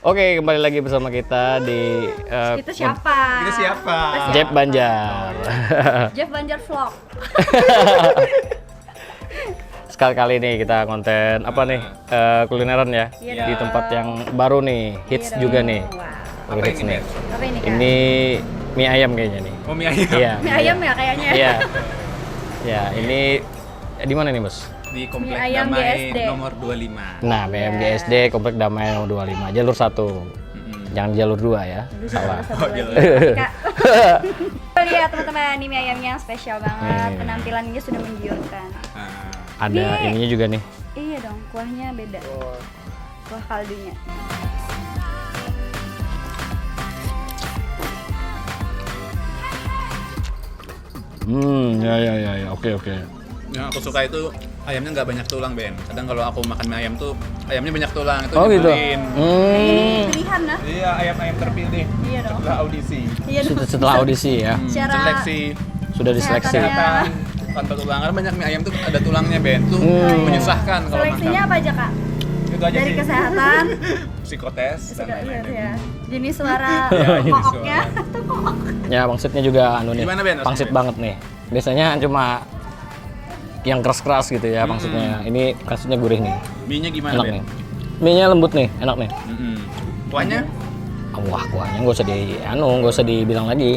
Oke, kembali lagi bersama kita di Kita siapa? Jeff Banjar. Jeff Banjar Vlog. Sekali-kali nih kita konten apa nih kulineran ya Iya di dong. tempat yang baru nih, hits Iya juga dong. nih. Wow. Baru hits nih. Apa ini Kak? Ini mie ayam kayaknya nih. Oh, mie ayam. Iya. Mie ayam ya kayaknya. Iya. Ya, ini di mana nih, Bos? Di Komplek Mie ayam Damai GSD. nomor 25. Nah, BMGSD Komplek Damai nomor 25, jalur 1. Jangan jalur 2 ya. Salah. Oh, jalur. Kak. Lihat teman-teman, ini mie ayamnya spesial banget. Penampilannya sudah menggiurkan. Ah, Ada Ini- ininya juga nih. Iya dong, kuahnya beda. Kuah kaldunya. Ya, oke. yang aku suka itu ayamnya nggak banyak tulang, Ben. Kadang kalau aku makan mie ayam tuh ayamnya banyak tulang, itu Oh gitu. nyebelin. Ini pilihan nah. Iya, ayam-ayam terpilih Iya dong. setelah audisi. Iya dong. Setelah audisi ya, Secara- Seleksi sudah diseleksi. Kesehatan. kesehatan tanpa tulang. Karena banyak mie ayam tuh ada tulangnya, Ben. Tuh menyusahkan kalau Seleksinya makan. apa aja Kak? Itu aja Dari sih. kesehatan, Psikotes dan lain-lain. ya. Jenis suara jenis kooknya. Ya, pangsitnya juga anu nih. Gimana, Ben, rasanya, Pangsit Ben? banget nih. Biasanya cuma yang keras-keras gitu ya pangsitnya. Ini pangsitnya gurih nih. Mie-nya gimana, Enak Ben? nih. Mie-nya lembut nih, enak nih. Kuahnya? Wah, kuahnya nggak usah dibilang lagi.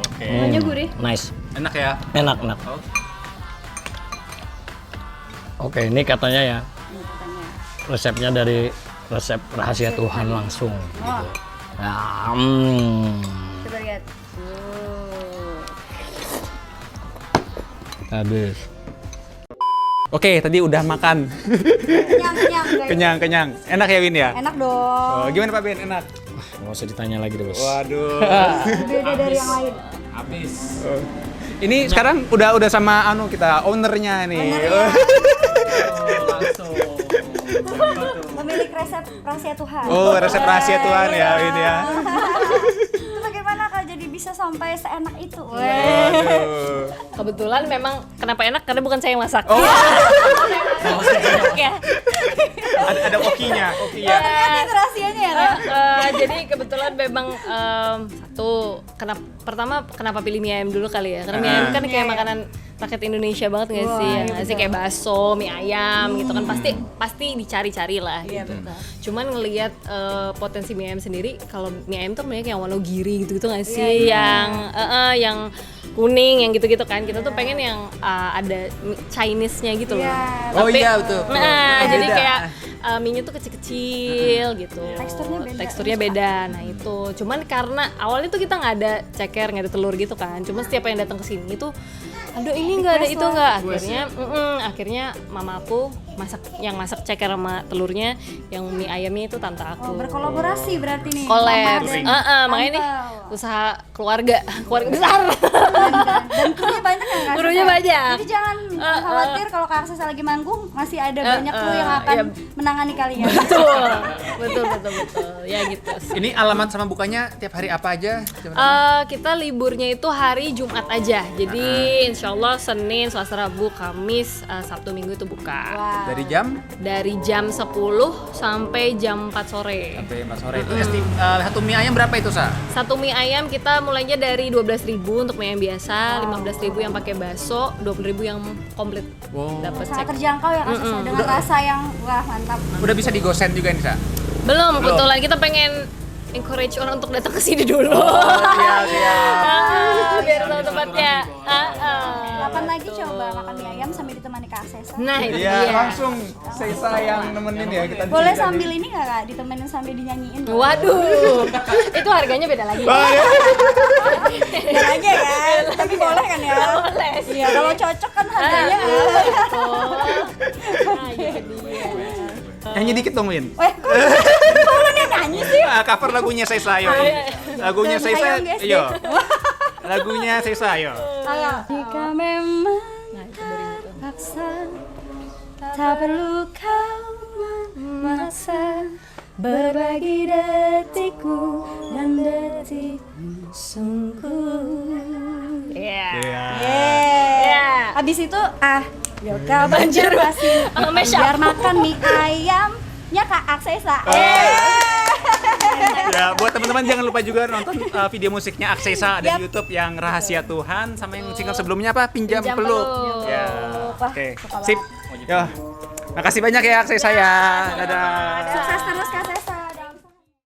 Oke. Kuahnya gurih. Nice. Enak ya? Enak. Oh. Oke, ini katanya ya Ini katanya. resepnya dari resep rahasia Tuhan langsung. Oh, Ya, coba lihat. habis. Oke, tadi udah makan. Kenyang, guys. Kenyang. Enak ya, Win ya? Enak dong. Oh, gimana Pak Ben? Enak? Nggak usah ditanya lagi deh, Bos. Waduh. Beda dari yang lain. Habis. Ini sekarang udah sama kita ownernya nih. Ownernya. Langsung. Pemilik resep rahasia Tuhan. Oh, resep rahasia Tuhan ya, Win ya. Itu bagaimana Kak jadi bisa sampai seenak itu? Waduh. Kebetulan memang kenapa enak karena bukan saya yang masak. Oh, Ya. ada kokinya. Ternyata itu rahasianya ya Kak? Jadi kebetulan memang satu kenapa pilih mie ayam dulu kali ya? Karena mie ayam kan Mie kayak ayam. makanan rakyat Indonesia banget nggak Wah, sih? iya Ya nggak sih betul. kayak bakso, mie ayam gitu kan pasti dicari-cari lah. Iya, Gitu. betul. Cuman ngelihat potensi mie ayam sendiri, kalau mie ayam tuh banyak yang Wonogiri gitu nggak Iya, sih? Yang kuning yang gitu-gitu kan. Kita tuh pengen yang ada Chinese-nya gitu loh. Iya. Oh Tapi- iya, betul. Nah, Oh, jadi beda. kayak mie-nya tuh kecil-kecil gitu. Teksturnya beda. Nah itu. Cuman karena awalnya tuh kita nggak ada ceker, nggak ada telur gitu kan. Cuma setiap yang datang ke sini itu, aduh ini nggak ada Request itu lah. nggak. Akhirnya mama aku masak ceker sama telurnya, yang mie ayamnya itu tante aku. Oh, berkolaborasi berarti nih. Collab. Mama dan Makanya nih tante. usaha keluarga besar. Dan krunya banyak ya Kak? Krunya banyak. Jadi jangan khawatir kalau Kak Akses lagi manggung, masih ada banyak kru yang akan iya. menangani kalian. betul. Ya gitu. Ini alamat sama bukanya tiap hari apa aja? Kita liburnya itu hari Jumat aja. Jadi insya Allah Senin, Selasa, Rabu, Kamis, Sabtu, Minggu itu buka. Wah. Dari jam Dari jam 10 sampai jam 4 sore. sampai 4 sore itu. Satu mie ayam berapa itu, Sa? Satu mie ayam kita mulainya dari 12.000 untuk mie ayam biasa, 15.000 yang pakai bakso, 20.000 yang komplit. Wow. Dapat Sangat cek. terjangkau ya Kak Akses dengan rasa yang wah mantap. Udah bisa digosen juga nih, Sa? Belum, kebetulan kita pengen encourage orang untuk datang ke sini dulu. Siap. Biar tahu tempatnya. Kapan lagi coba makan mie ayam sambil ditemani Kak Akses? Nah, itu Iya, dia. langsung Sesa yang nemenin ya kita. Boleh sambil ini nggak Kak? Ditemenin sambil dinyanyiin? Waduh, itu harganya beda lagi. Ya aja kan? Tapi boleh kan ya? Boleh sih. Iya, kalau cocok kan harganya. Nah, gitu dia. Nyanyi dikit dong, Win. Weh, kok lu nih nyanyi sih? Cover lagunya Sesa, ayo. Lagunya Mie Sesa, ayam, guys. ayo. Lagunya Sesa, ayo. Ayo. Jika memang paksa, tak perlu kau memaksa berbagi detikku dan detikmu sungguh. Iya. Yeay. Abis itu Yoga Banjar masih Mashup. biar makan mie ayamnya Kak Aksesa. Teman-teman jangan lupa juga nonton video musiknya Aksesa ada di Yap. YouTube yang Rahasia Tuhan sama yang single sebelumnya apa? Pinjam Pinjam Peluk. Peluk. Ya. Wah, Oke. suka Sip. banget. Yo. Makasih banyak ya Aksesa ya. Dadah. Sukses terus Kak Ses.